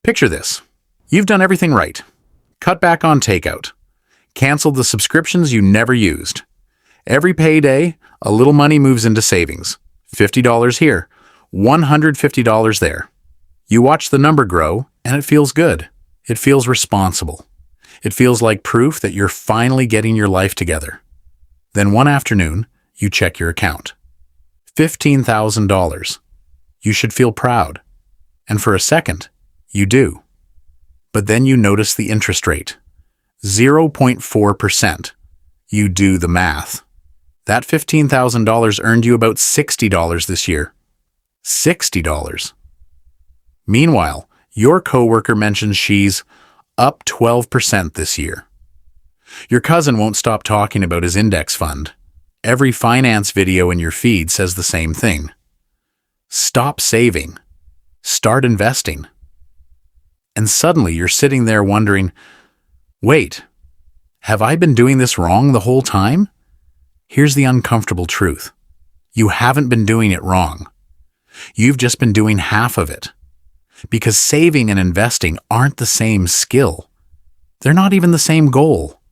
Picture this. You've done everything right. Cut back on takeout. Canceled the subscriptions you never used. Every payday, a little money moves into savings. $50 here, $150 there. You watch the number grow, and it feels good. It feels responsible. It feels like proof that you're finally getting your life together. Then one afternoon, you check your account. $15,000. You should feel proud. And for a second, you do. But then you notice the interest rate. 0.4%. You do the math. That $15,000 earned you about $60 this year. $60. Meanwhile, your coworker mentions she's up 12% this year. Your cousin won't stop talking about his index fund. Every finance video in your feed says the same thing. Stop saving. Start investing. And suddenly you're sitting there wondering, wait, have I been doing this wrong the whole time? Here's the uncomfortable truth. You haven't been doing it wrong. You've just been doing half of it. Because saving and investing aren't the same skill. They're not even the same goal.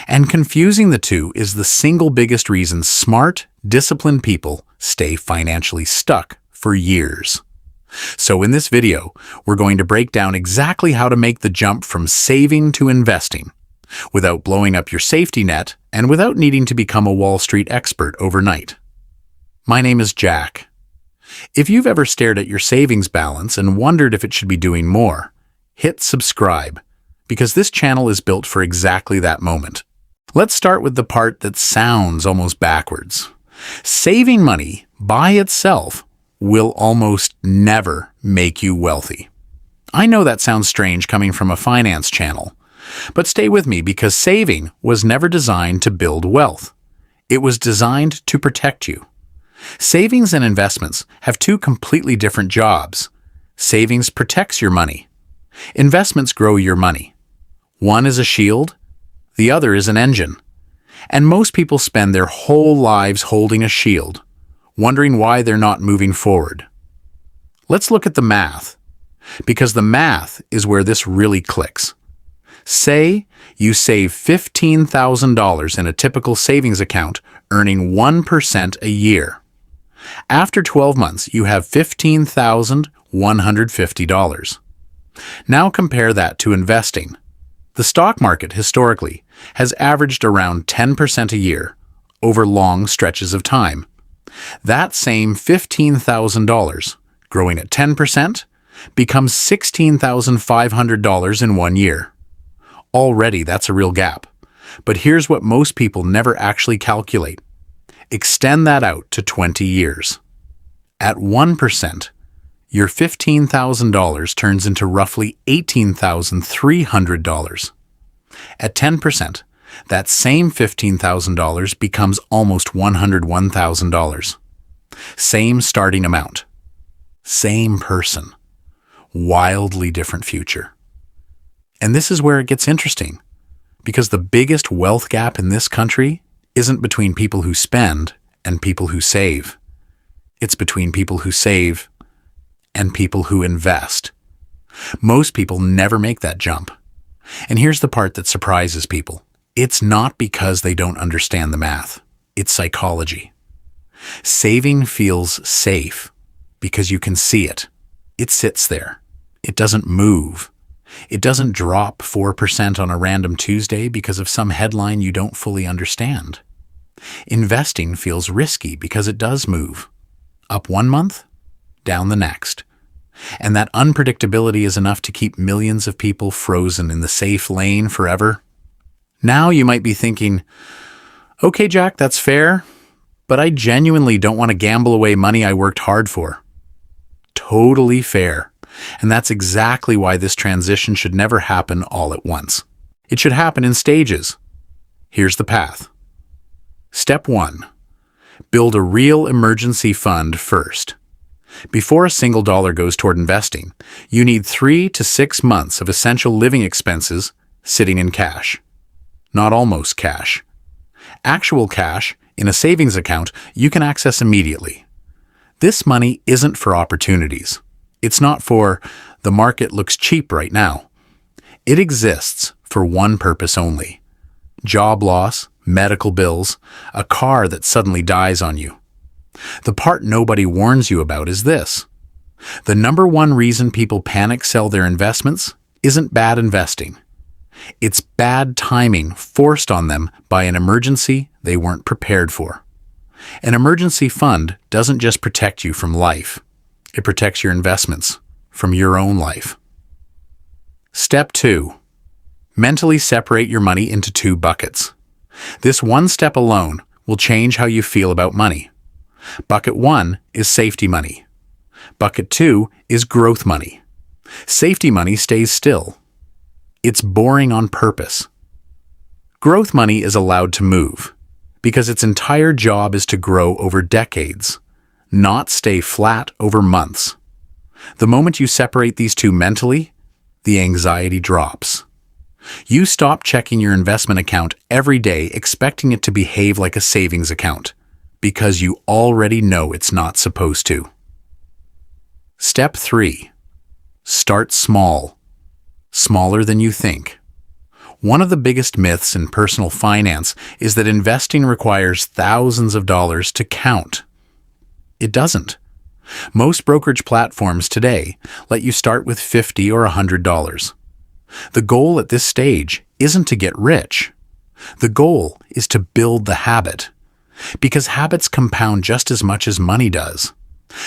And confusing the two is the single biggest reason smart, disciplined people stay financially stuck for years. So in this video, we're going to break down exactly how to make the jump from saving to investing, without blowing up your safety net and without needing to become a Wall Street expert overnight. My name is Jack. If you've ever stared at your savings balance and wondered if it should be doing more, hit subscribe, because this channel is built for exactly that moment. Let's start with the part that sounds almost backwards. Saving money by itself will almost never make you wealthy. I know that sounds strange coming from a finance channel, but stay with me because saving was never designed to build wealth. It was designed to protect you. Savings and investments have two completely different jobs. Savings protects your money. Investments grow your money. One is a shield, the other is an engine. And most people spend their whole lives holding a shield, wondering why they're not moving forward. Let's look at the math, because the math is where this really clicks. Say you save $15,000 in a typical savings account, earning 1% a year. After 12 months, you have $15,150. Now compare that to investing. The stock market, historically, has averaged around 10% a year over long stretches of time. That same $15,000, growing at 10%, becomes $16,500 in 1 year. Already, that's a real gap. But here's what most people never actually calculate. Extend that out to 20 years. At 1%, your $15,000 turns into roughly $18,300. At 10%, that same $15,000 becomes almost $101,000. Same starting amount. Same person. Wildly different future. And this is where it gets interesting, because the biggest wealth gap in this country isn't between people who spend and people who save. It's between people who save and people who invest. Most people never make that jump. And here's the part that surprises people. It's not because they don't understand the math. It's psychology. Saving feels safe because you can see it. It sits there. It doesn't move. It doesn't drop 4% on a random Tuesday because of some headline you don't fully understand. Investing feels risky because it does move. Up 1 month, down the next. And that unpredictability is enough to keep millions of people frozen in the safe lane forever. Now you might be thinking, okay, Jack, that's fair, but I genuinely don't want to gamble away money I worked hard for. Totally fair. And that's exactly why this transition should never happen all at once. It should happen in stages. Here's the path. Step 1. Build a real emergency fund first. Before a single dollar goes toward investing, you need 3 to 6 months of essential living expenses sitting in cash. Not almost cash. Actual cash in a savings account you can access immediately. This money isn't for opportunities. It's not for The market looks cheap right now. It exists for one purpose only: job loss, medical bills, a car that suddenly dies on you. The part nobody warns you about is this: the number one reason people panic sell their investments isn't bad investing. It's bad timing forced on them by an emergency they weren't prepared for. An emergency fund doesn't just protect you from life. It protects your investments from your own life. Step 2. Mentally separate your money into 2 buckets. This one step alone will change how you feel about money. Bucket 1 is safety money. Bucket 2 is growth money. Safety money stays still. It's boring on purpose. Growth money is allowed to move because its entire job is to grow over decades, not stay flat over months. The moment you separate these two mentally, the anxiety drops. You stop checking your investment account every day expecting it to behave like a savings account, because you already know it's not supposed to. Step 3. Start small. Smaller than you think. One of the biggest myths in personal finance is that investing requires thousands of dollars to count. It doesn't. Most brokerage platforms today let you start with $50 or $100. The goal at this stage isn't to get rich. The goal is to build the habit, because habits compound just as much as money does.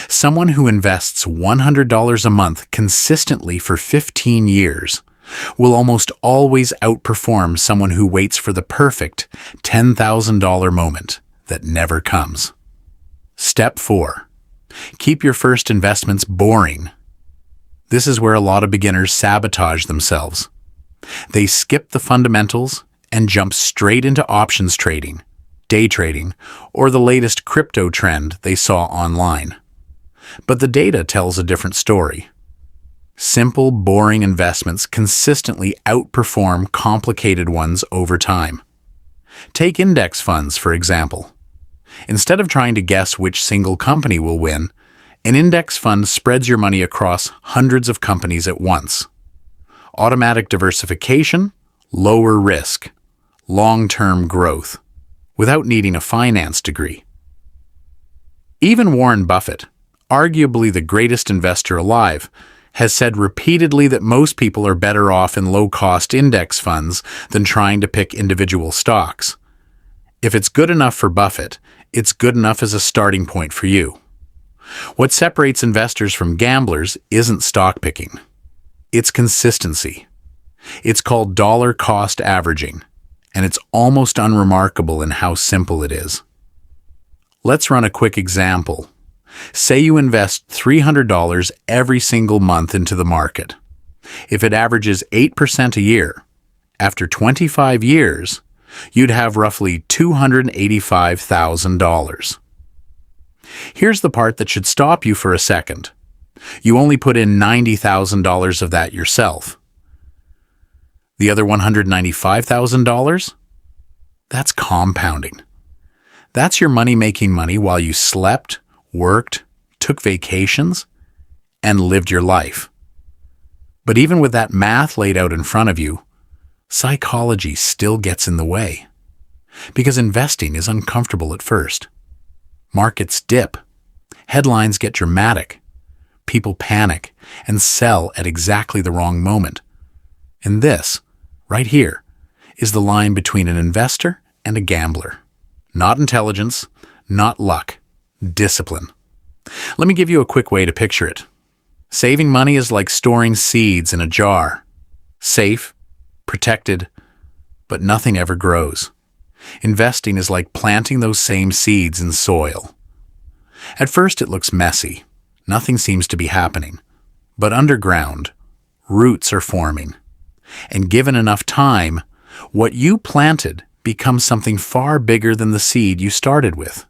Someone who invests $100 a month consistently for 15 years will almost always outperform someone who waits for the perfect $10,000 moment that never comes. Step 4. Keep your first investments boring. This is where a lot of beginners sabotage themselves. They skip the fundamentals and jump straight into options trading, day trading, or the latest crypto trend they saw online. But the data tells a different story. Simple, boring investments consistently outperform complicated ones over time. Take index funds, for example. Instead of trying to guess which single company will win, an index fund spreads your money across hundreds of companies at once. Automatic diversification, lower risk, long-term growth, without needing a finance degree. Even Warren Buffett, arguably the greatest investor alive, has said repeatedly that most people are better off in low-cost index funds than trying to pick individual stocks. If it's good enough for Buffett, it's good enough as a starting point for you. What separates investors from gamblers isn't stock picking. It's consistency. It's called dollar cost averaging, and it's almost unremarkable in how simple it is. Let's run a quick example. Say you invest $300 every single month into the market. If it averages 8% a year, after 25 years, you'd have roughly $285,000. Here's the part that should stop you for a second. You only put in $90,000 of that yourself. The other $195,000? That's compounding. That's your money making money while you slept, worked, took vacations, and lived your life. But even with that math laid out in front of you, psychology still gets in the way. Because investing is uncomfortable at first. Markets dip. Headlines get dramatic. People panic and sell at exactly the wrong moment. And this, right here, is the line between an investor and a gambler. Not intelligence, not luck. Discipline. Let me give you a quick way to picture it. Saving money is like storing seeds in a jar. Safe, protected, but nothing ever grows. Investing is like planting those same seeds in soil. At first it looks messy. Nothing seems to be happening. But underground, roots are forming. And given enough time, what you planted becomes something far bigger than the seed you started with.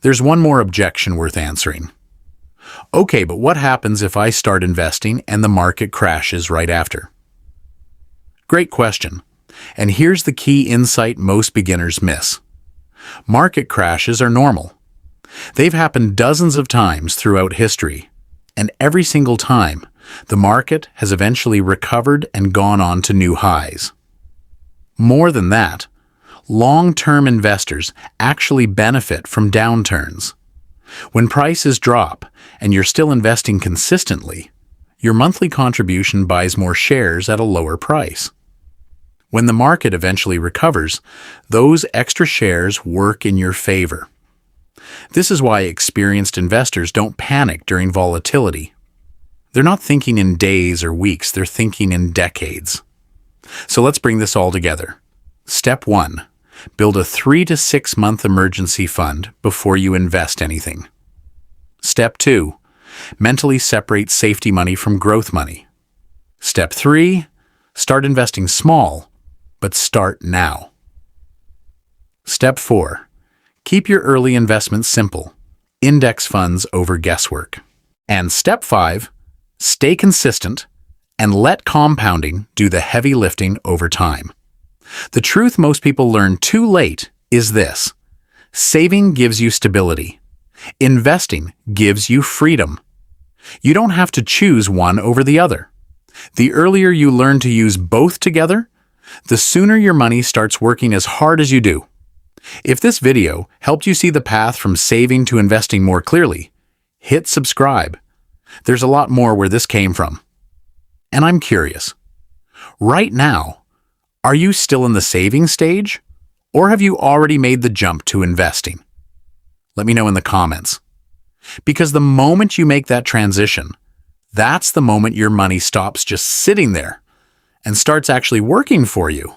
There's one more objection worth answering. Okay, but what happens if I start investing and the market crashes right after? Great question. And here's the key insight most beginners miss. Market crashes are normal. They've happened dozens of times throughout history, and every single time, The market has eventually recovered and gone on to new highs. More than that, long-term investors actually benefit from downturns. When prices drop and you're still investing consistently, your monthly contribution buys more shares at a lower price. When the market eventually recovers, those extra shares work in your favor. This is why experienced investors don't panic during volatility. They're not thinking in days or weeks, they're thinking in decades. So let's bring this all together. Step 1. Build a 3 to 6 month emergency fund before you invest anything. Step 2. Mentally separate safety money from growth money. Step 3. Start investing small, but start now. Step 4. Keep your early investments simple. Index funds over guesswork. And Step 5. Stay consistent and let compounding do the heavy lifting over time. The truth most people learn too late is this: saving gives you stability. Investing gives you freedom. You don't have to choose one over the other. The earlier you learn to use both together, the sooner your money starts working as hard as you do. If this video helped you see the path from saving to investing more clearly, hit subscribe. There's a lot more where this came from. And I'm curious, right now, are you still in the saving stage, or have you already made the jump to investing? Let me know in the comments. Because the moment you make that transition, that's the moment your money stops just sitting there and starts actually working for you.